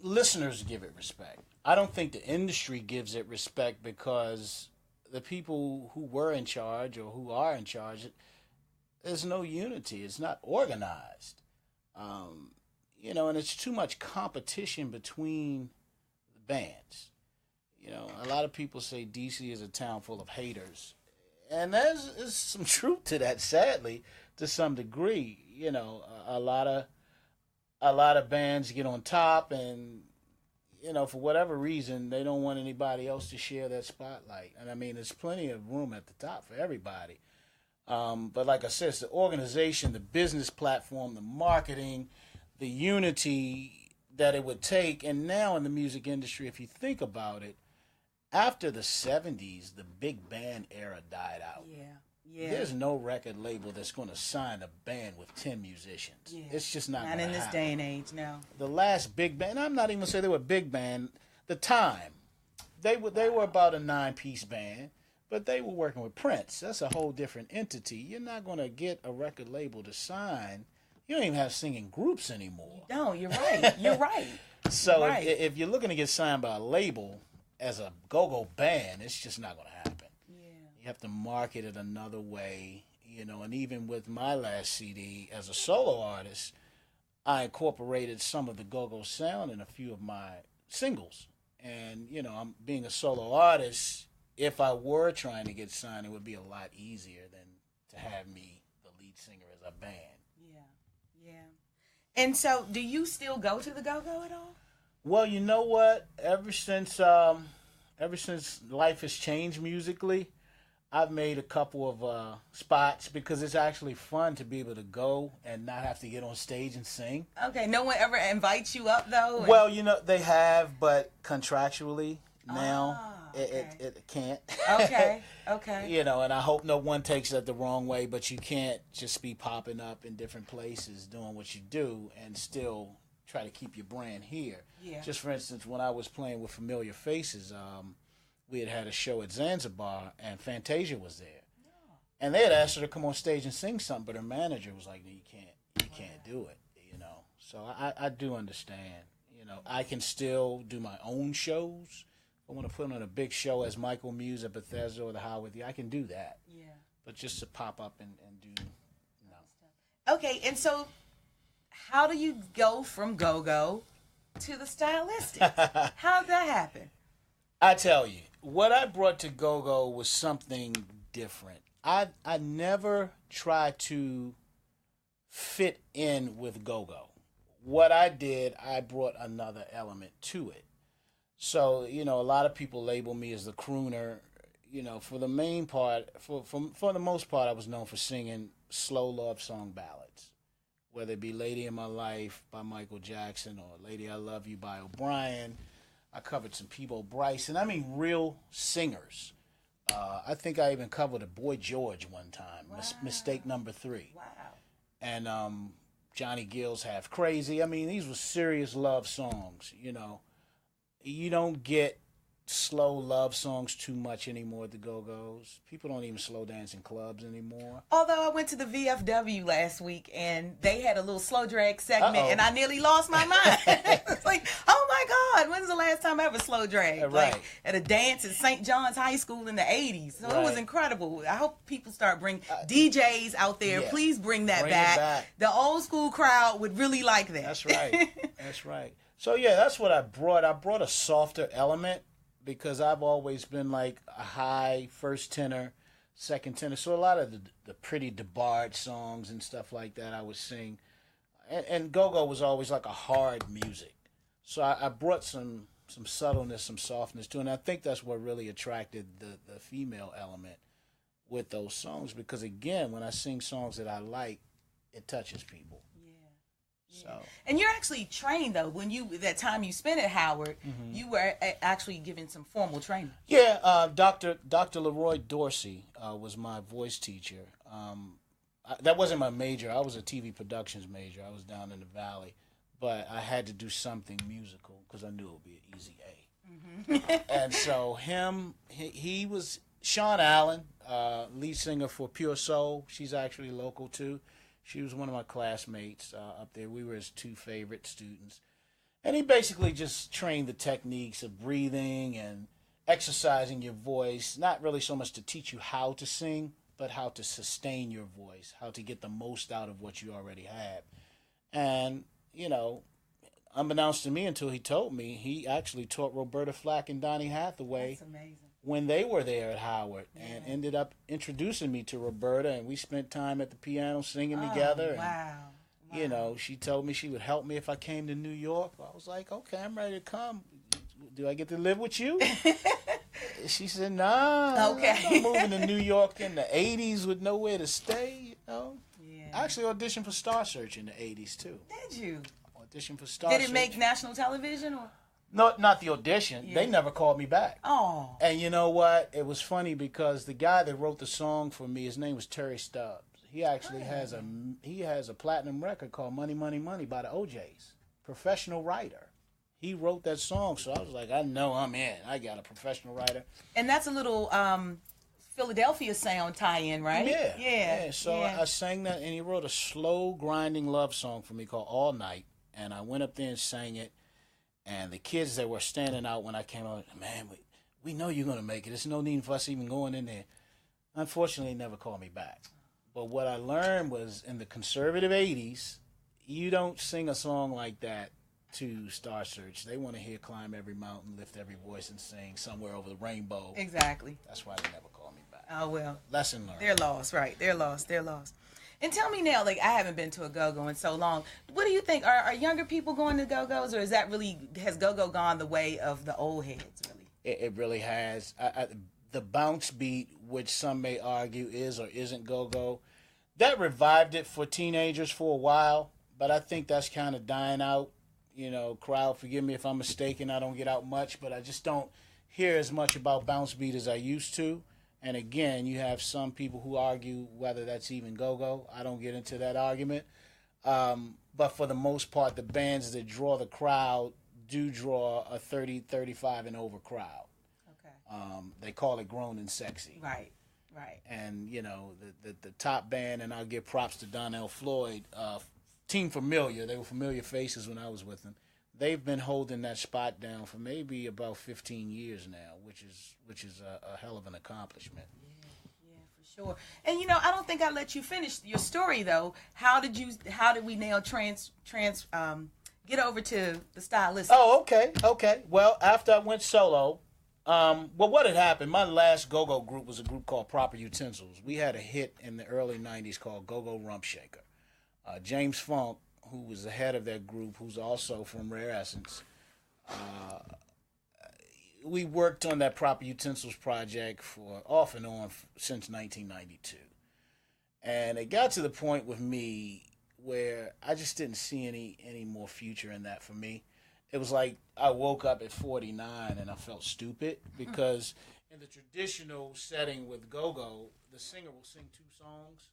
listeners give it respect. I don't think the industry gives it respect because the people who were in charge or who are in charge, there's no unity. It's not organized. You know, and it's too much competition between the bands. You know, a lot of people say DC is a town full of haters. And there's some truth to that, sadly, to some degree. You know, a lot of bands get on top and, you know, for whatever reason, they don't want anybody else to share that spotlight. And I mean, there's plenty of room at the top for everybody. But like I said, it's the organization, the business platform, the marketing, the unity that it would take. And now in the music industry, if you think about it, after the 70s, the big band era died out. Yeah. There's no record label that's going to sign a band with 10 musicians. Yeah. It's just not going to happen. Not in this day and age, no. The last big band, I'm not even going to say they were a big band, the time, they were about a 9-piece band, but they were working with Prince. That's a whole different entity. You're not going to get a record label to sign. You don't even have singing groups anymore. No, you're right. You're right. So you're right. If you're looking to get signed by a label as a go-go band, it's just not going to happen. You have to market it another way, you know, and even with my last CD as a solo artist, I incorporated some of the go-go sound in a few of my singles. And, you know, I'm being a solo artist, if I were trying to get signed, it would be a lot easier than to have me the lead singer as a band. Yeah. And so, do you still go to the go-go at all? Well, you know what? Ever since life has changed musically, I've made a couple of spots because it's actually fun to be able to go and not have to get on stage and sing. Okay, no one ever invites you up, though? Well, you know, they have, but contractually now it can't. Okay. You know, and I hope no one takes that the wrong way, but you can't just be popping up in different places doing what you do and still try to keep your brand here. Yeah. Just for instance, when I was playing with Familiar Faces, we had a show at Zanzibar, and Fantasia was there. Oh. And they had asked her to come on stage and sing something, but her manager was like, no, you can't do it, you know. So I do understand. You know, I can still do my own shows. If I want to put on a big show as Michael Muse at Bethesda or the Howard, I can do that. Yeah. But just to pop up and do, no. Okay, and so how do you go from go-go to the Stylistics? How did that happen? I tell you, what I brought to go-go was something different. I never tried to fit in with go-go. What I did, I brought another element to it. So, you know, a lot of people label me as the crooner. You know, for the main part, for the most part, I was known for singing slow love song ballads, whether it be Lady in My Life by Michael Jackson or Lady I Love You by O'Brien. I covered some Peabo Bryson. I mean, real singers. I think I even covered a Boy George one time, wow. Mistake Number 3. Wow. And Johnny Gill's Half Crazy. I mean, these were serious love songs, you know. You don't get slow love songs too much anymore at the Go-Go's. People don't even slow dance in clubs anymore. Although I went to the VFW last week and they had a little slow drag segment and I nearly lost my mind. It's like, oh my God, when's the last time I ever slow dragged? Right. Like at a dance at St. John's High School in the 80s. So It was incredible. I hope people start bringing DJs out there. Yeah. Please bring that back. The old school crowd would really like that. That's right. That's right. So yeah, that's what I brought. I brought a softer element, because I've always been like a high first tenor, second tenor. So a lot of the pretty DeBarge songs and stuff like that I would sing. And go-go was always like a hard music. So I brought some subtleness, some softness to it. And I think that's what really attracted the female element with those songs. Because again, when I sing songs that I like, it touches people. So. And you're actually trained, though. When that time you spent at Howard, you were actually given some formal training. Yeah, Dr. Leroy Dorsey was my voice teacher. that wasn't my major. I was a TV productions major. I was down in the Valley. But I had to do something musical because I knew it would be an easy A. And so he was Sean Allen, lead singer for Pure Soul. She's actually local too. She was one of my classmates up there. We were his two favorite students. And he basically just trained the techniques of breathing and exercising your voice, not really so much to teach you how to sing, but how to sustain your voice, how to get the most out of what you already have. And, you know, unbeknownst to me until he told me, he actually taught Roberta Flack and Donny Hathaway when they were there at Howard, and ended up introducing me to Roberta, and we spent time at the piano singing together. Wow. And, you know, she told me she would help me if I came to New York. I was like, okay, I'm ready to come. Do I get to live with you? She said, nah. Okay. I'm not moving to New York in the 80s with nowhere to stay, you know. Yeah. I actually auditioned for Star Search in the 80s, too. Did you? Auditioned for Star Did Search. it make national television? Or? No, not the audition. Yeah. They never called me back. Oh. And you know what? It was funny because the guy that wrote the song for me, his name was Terry Stubbs. He actually has a platinum record called Money, Money, Money by the OJs. Professional writer. He wrote that song, so I was like, I know I'm in. I got a professional writer. And that's a little Philadelphia sound tie-in, right? Yeah. So I sang that, and he wrote a slow, grinding love song for me called All Night. And I went up there and sang it. And the kids that were standing out when I came out, man, we know you're going to make it. There's no need for us even going in there. Unfortunately, they never called me back. But what I learned was in the conservative 80s, you don't sing a song like that to Star Search. They want to hear Climb Every Mountain, Lift Every Voice, and sing Somewhere Over the Rainbow. Exactly. That's why they never called me back. Oh, well. Lesson learned. They're lost, right. They're lost. And tell me now, like, I haven't been to a go-go in so long. What do you think? Are younger people going to go-go's, or has go-go gone the way of the old heads, really? It really has. The bounce beat, which some may argue is or isn't go-go, that revived it for teenagers for a while, but I think that's kind of dying out. You know, crowd, forgive me if I'm mistaken. I don't get out much, but I just don't hear as much about bounce beat as I used to. And again, you have some people who argue whether that's even go-go. I don't get into that argument. But for the most part, the bands that draw the crowd do draw a 30, 35 and over crowd. Okay. They call it grown and sexy. Right. And, you know, the top band, and I'll give props to Donnell Floyd, Team Familiar. They were familiar faces when I was with them. They've been holding that spot down for maybe about 15 years now, which is a hell of an accomplishment. Yeah, for sure. And you know, I don't think I let you finish your story though. How did we now get over to the Stylistics? Oh, okay. Well, after I went solo, what had happened? My last go-go group was a group called Proper Utensils. We had a hit in the early '90s called Go-Go Rump Shaker. James Funk, who was the head of that group, who's also from Rare Essence. We worked on that Proper Utensils project for off and on since 1992. And it got to the point with me where I just didn't see any more future in that for me. It was like I woke up at 49 and I felt stupid because in the traditional setting with go-go, the singer will sing 2 songs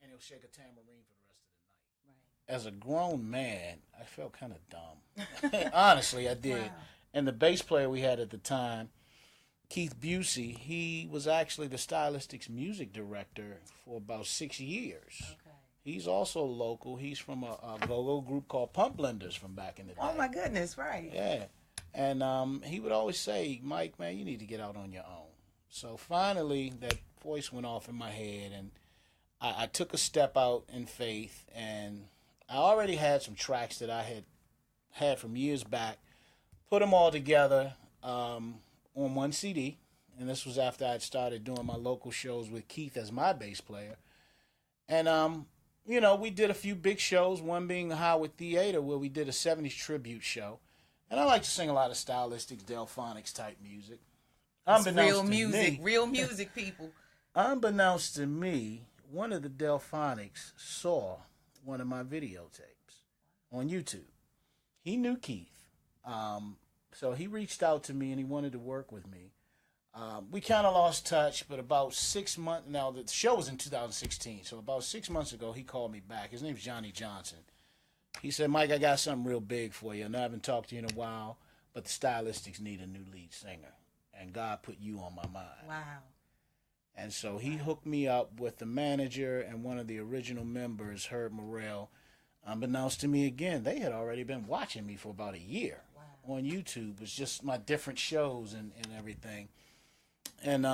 and he'll shake a tambourine for the rest of the night. As a grown man, I felt kind of dumb. Honestly, I did. Wow. And the bass player we had at the time, Keith Busey, he was actually the Stylistics music director for about 6 years. Okay. He's also local. He's from a go-go group called Pump Blenders from back in the day. Oh, my goodness, right. Yeah. And he would always say, Mike, man, you need to get out on your own. So finally, that voice went off in my head, and I took a step out in faith, and I already had some tracks that I had from years back, put them all together on one CD, and this was after I'd started doing my local shows with Keith as my bass player. And, you know, we did a few big shows, one being the Howard Theater, where we did a 70s tribute show. And I like to sing a lot of Stylistics, Delphonics type music. Real music, people. Unbeknownst to me, one of the Delphonics saw one of my videotapes on YouTube. He knew Keith. So he reached out to me and he wanted to work with me. We kind of lost touch, but about 6 months, now the show was in 2016, so about 6 months ago, he called me back. His name's Johnny Johnson. He said, Mike, I got something real big for you. I know I haven't talked to you in a while, but the Stylistics need a new lead singer, and God put you on my mind. Wow. And so he hooked me up with the manager and one of the original members, Herb Morrell. Unbeknownst to me again, they had already been watching me for about a year on YouTube. It was just my different shows and everything. And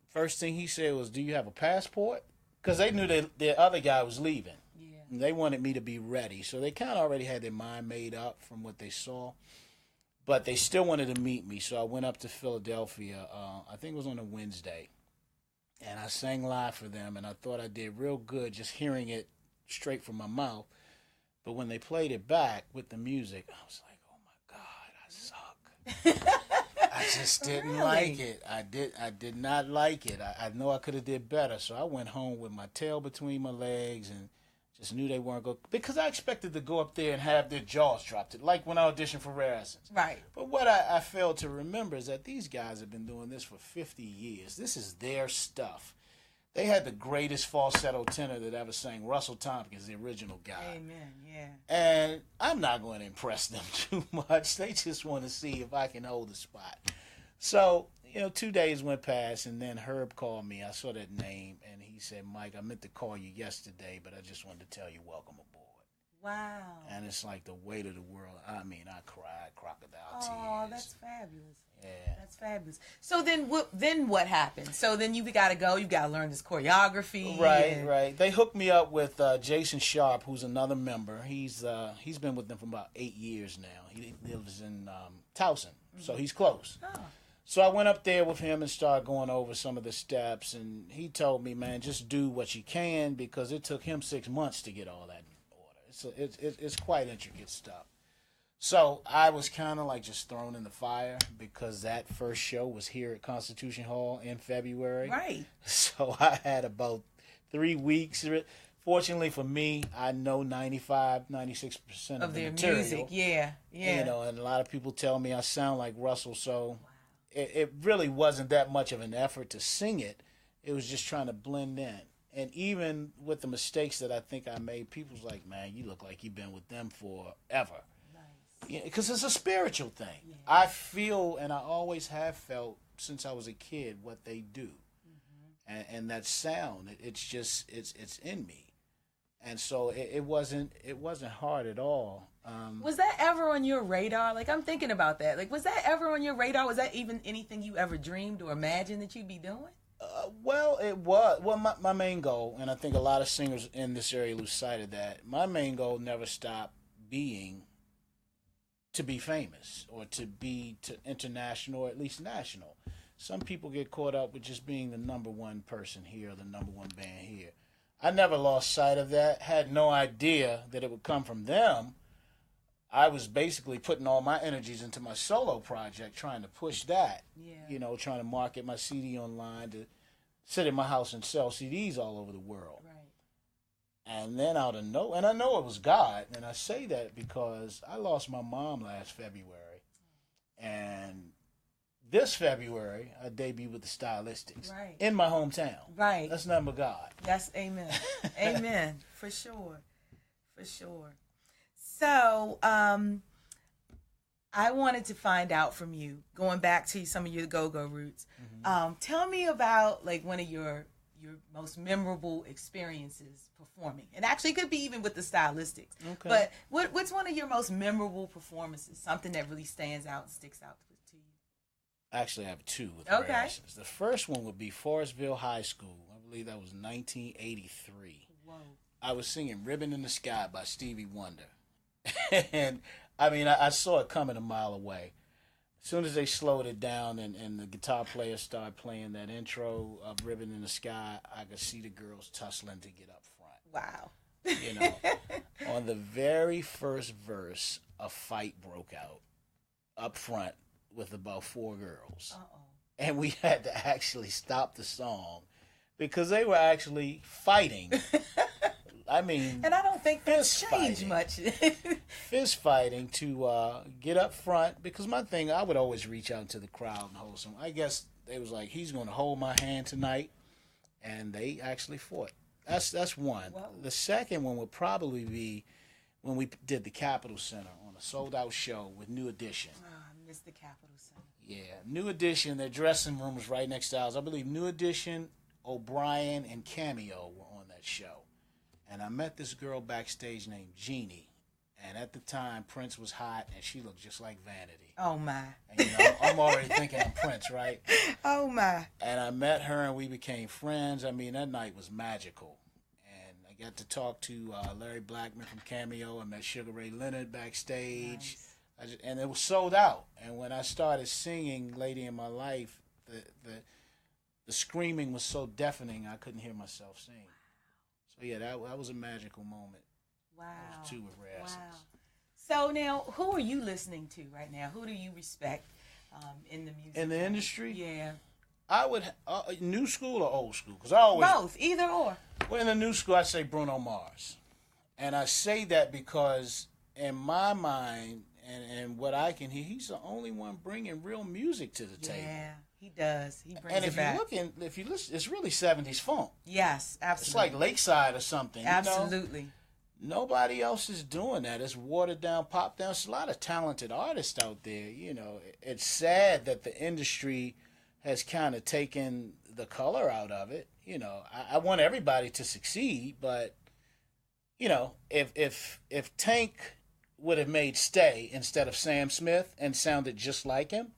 first thing he said was, do you have a passport? Because they knew that the other guy was leaving. Yeah. And they wanted me to be ready. So they kind of already had their mind made up from what they saw. But they still wanted to meet me. So I went up to Philadelphia, I think it was on a Wednesday. And I sang live for them. And I thought I did real good just hearing it straight from my mouth. But when they played it back with the music, I was like, oh, my God, I suck. I just didn't like it. I did not like it. I know I could have did better. So I went home with my tail between my legs and just knew they weren't going to. Because I expected to go up there and have their jaws dropped, like when I auditioned for Rare Essence. Right. But what I failed to remember is that these guys have been doing this for 50 years. This is their stuff. They had the greatest falsetto tenor that ever sang, Russell Tompkins, the original guy. Amen, yeah. And I'm not going to impress them too much. They just want to see if I can hold the spot. So, 2 days went past, and then Herb called me. I saw that name, and he said, Mike, I meant to call you yesterday, but I just wanted to tell you welcome aboard. Wow. And it's like the weight of the world. I mean, I cried crocodile tears. Oh, that's fabulous. Yeah. That's fabulous. So then what happened? So then you got to go. You got to learn this choreography. Right. They hooked me up with Jason Sharp, who's another member. He's been with them for about 8 years now. He lives in Towson, so he's close. Oh. So I went up there with him and started going over some of the steps, and he told me, man, just do what you can, because it took him 6 months to get all that in order. It's quite intricate stuff. So I was kind of like just thrown in the fire, because that first show was here at Constitution Hall in February. Right. So I had about 3 weeks. Fortunately for me, I know 95, 96% of the their material. Music. Yeah. And a lot of people tell me I sound like Russell, so it really wasn't that much of an effort to sing it. It was just trying to blend in. And even with the mistakes that I think I made, people's like, man, you look like you've been with them forever. Because it's a spiritual thing. Yeah. I feel, and I always have felt since I was a kid, what they do. Mm-hmm. And that sound, it's in me. And so it wasn't hard at all. Was that ever on your radar? Like, I'm thinking about that. Like, was that ever on your radar? Was that even anything you ever dreamed or imagined that you'd be doing? Well, it was. Well, my main goal, and I think a lot of singers in this area lose sight of that, my main goal never stopped being to be famous or to be international or at least national. Some people get caught up with just being the number one person here or the number one band here. I never lost sight of that, had no idea that it would come from them. I was basically putting all my energies into my solo project, trying to push that, trying to market my CD online, to sit in my house and sell CDs all over the world. Right. And then out of nowhere, and I know it was God, and I say that because I lost my mom last February. And this February, I debuted with the Stylistics in my hometown. Right. That's nothing but God. That's amen. Amen. For sure. For sure. So, I wanted to find out from you, going back to some of your go-go roots. Mm-hmm. Tell me about like one of your most memorable experiences performing, and actually it could be even with the Stylistics. Okay. But what's one of your most memorable performances? Something that really stands out and sticks out to you. Actually, I have two with Rare Essence. The first one would be Forestville High School. I believe that was 1983. Whoa. I was singing "Ribbon in the Sky" by Stevie Wonder. And I mean, I saw it coming a mile away. As soon as they slowed it down and the guitar player started playing that intro of "Ribbon in the Sky," I could see the girls tussling to get up front. Wow. On the very first verse, a fight broke out up front with about 4 girls. Uh-oh. And we had to actually stop the song because they were actually fighting I mean, And I don't think that's changed much. Fist fighting to get up front, because my thing, I would always reach out to the crowd and hold some. I guess they was like, he's going to hold my hand tonight, and they actually fought. That's one. Whoa. The second one would probably be when we did the Capitol Center on a sold-out show with New Edition. Oh, I missed the Capitol Center. Yeah, New Edition, their dressing room was right next to ours. I believe New Edition, O'Brien, and Cameo were on that show. And I met this girl backstage named Jeannie. And at the time, Prince was hot, and she looked just like Vanity. Oh, my. And, I'm already thinking of Prince, right? Oh, my. And I met her, and we became friends. I mean, that night was magical. And I got to talk to Larry Blackman from Cameo. I met Sugar Ray Leonard backstage. Nice. And it was sold out. And when I started singing Lady in My Life, the screaming was so deafening, I couldn't hear myself sing. So, yeah, that was a magical moment. Wow. Those two were rare. Wow. So now, who are you listening to right now? Who do you respect in the music? In the industry? Yeah. I would, new school or old school? Because I always... Both, either or. Well, in the new school, I say Bruno Mars. And I say that because in my mind and what I can hear, he's the only one bringing real music to the table. Yeah, he does. He brings and it back. If you listen, it's really 70s funk. Yes, absolutely. It's like Lakeside or something. Absolutely. You know? Nobody else is doing that. It's watered down, popped down. There's a lot of talented artists out there. You know, it's sad that the industry has kind of taken the color out of it. You know, I want everybody to succeed, but you know, if Tank would have made Stay instead of Sam Smith and sounded just like him,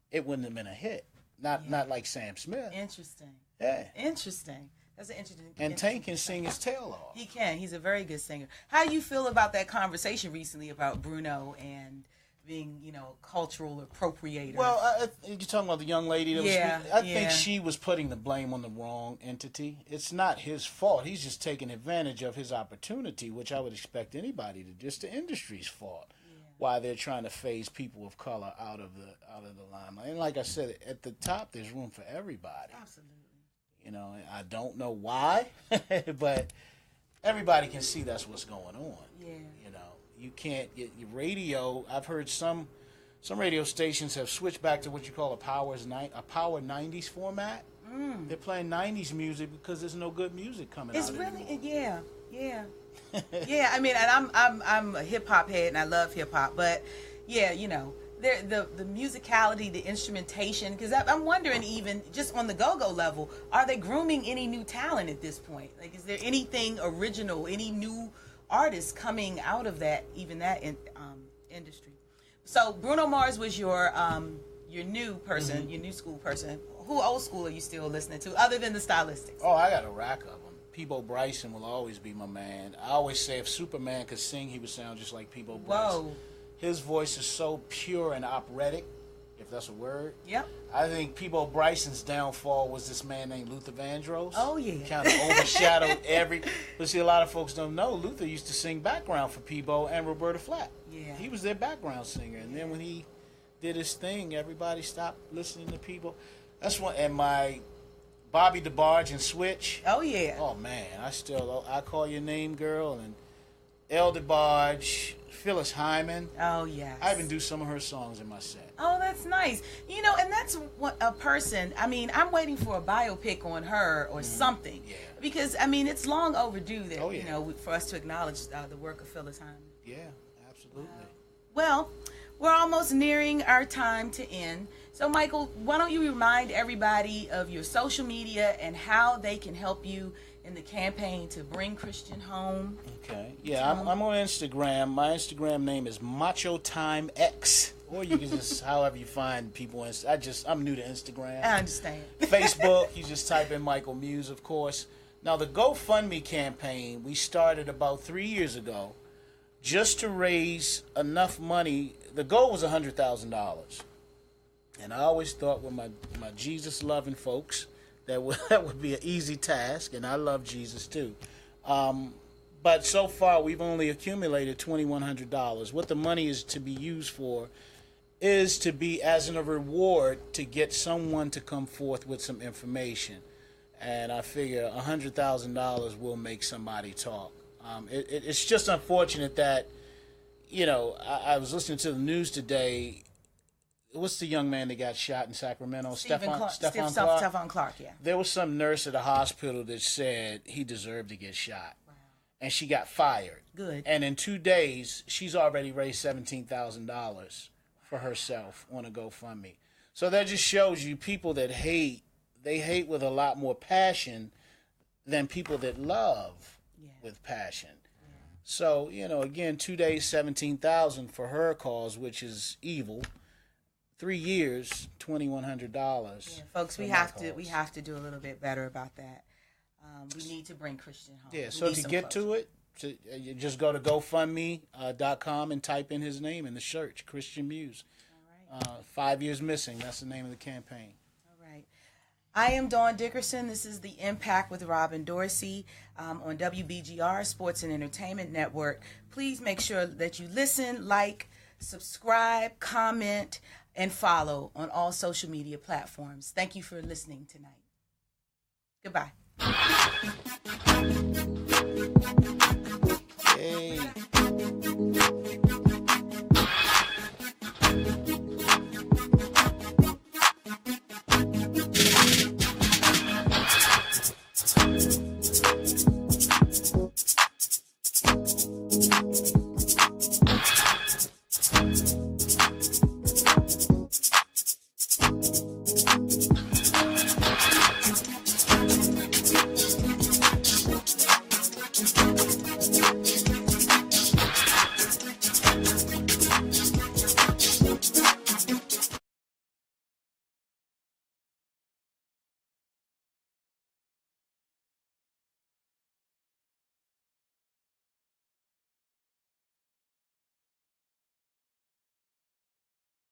it wouldn't have been a hit. Not like Sam Smith. Interesting. Yeah. Interesting. That's an interesting. And Tank can sing his tail off. He can. He's a very good singer. How do you feel about that conversation recently about Bruno and being, cultural appropriator? Well, you're talking about the young lady that was speaking? I think yeah. she was putting the blame on the wrong entity. It's not his fault. He's just taking advantage of his opportunity, which I would expect anybody to do. It's the industry's fault. Why they're trying to phase people of color out of the limelight. And like I said, at the top, there's room for everybody. Absolutely. I don't know why, but everybody can see that's what's going on. Yeah. You can't get your radio. I've heard some radio stations have switched back to what you call a power 90s format. They're playing 90s music because there's no good music coming out. It's really anymore. yeah. Yeah, I mean, and I'm a hip hop head and I love hip hop, but yeah, the musicality, the instrumentation, because I'm wondering, even just on the go-go level, are they grooming any new talent at this point? Like, is there anything original, any new artists coming out of that industry? So Bruno Mars was your new person, your new school person. Who old school are you still listening to, other than the Stylistics? Oh, I got a rack of them. Peabo Bryson will always be my man. I always say if Superman could sing, he would sound just like Peabo Bryson. Whoa. His voice is so pure and operatic, if that's a word. Yep. I think Peabo Bryson's downfall was this man named Luther Vandross. Oh, yeah. Kind of overshadowed But see, a lot of folks don't know, Luther used to sing background for Peabo and Roberta Flack. Yeah. He was their background singer. And then when he did his thing, everybody stopped listening to Peabo. That's one. And my Bobby DeBarge and Switch. Oh, yeah. Oh, man. I Call Your Name, Girl, and El DeBarge, Phyllis Hyman. Oh, yes. I even do some of her songs in my set. Oh, that's nice. And that's what a person, I'm waiting for a biopic on her or something. Yeah. Because, it's long overdue that, for us to acknowledge the work of Phyllis Hyman. Yeah, absolutely. Well, we're almost nearing our time to end. So, Michael, why don't you remind everybody of your social media and how they can help you in the campaign to bring Christian home? Okay. Yeah, I'm on Instagram. My Instagram name is Macho Time X. Or you can just, however you find people. I'm new to Instagram. I understand. Facebook, you just type in Michael Muse, of course. Now, the GoFundMe campaign, we started about 3 years ago just to raise enough money. The goal was $100,000. And I always thought with my Jesus-loving folks that would be an easy task, and I love Jesus too. But so far, we've only accumulated $2,100. What the money is to be used for is to be as a reward to get someone to come forth with some information. And I figure $100,000 will make somebody talk. It's just unfortunate that, I was listening to the news today. What's the young man that got shot in Sacramento? Stephon Clark, yeah. There was some nurse at a hospital that said he deserved to get shot. Wow. And she got fired. Good. And in 2 days, she's already raised $17,000 for herself on a GoFundMe. So that just shows you people that hate, they hate with a lot more passion than people that love with passion. Yeah. So, again, 2 days, $17,000 for her cause, which is evil. 3 years, $2,100. Yeah, folks, we have to do a little bit better about that. We need to bring Christian home. Yeah, so if you get to it, you just go to GoFundMe.com and type in his name in the search, Christian Muse. All right. 5 years missing. That's the name of the campaign. All right. I am Dawn Dickerson. This is The Impact with Robin Dorsey on WBGR Sports and Entertainment Network. Please make sure that you listen, like, subscribe, comment, and follow on all social media platforms. Thank you for listening tonight. Goodbye. Hey.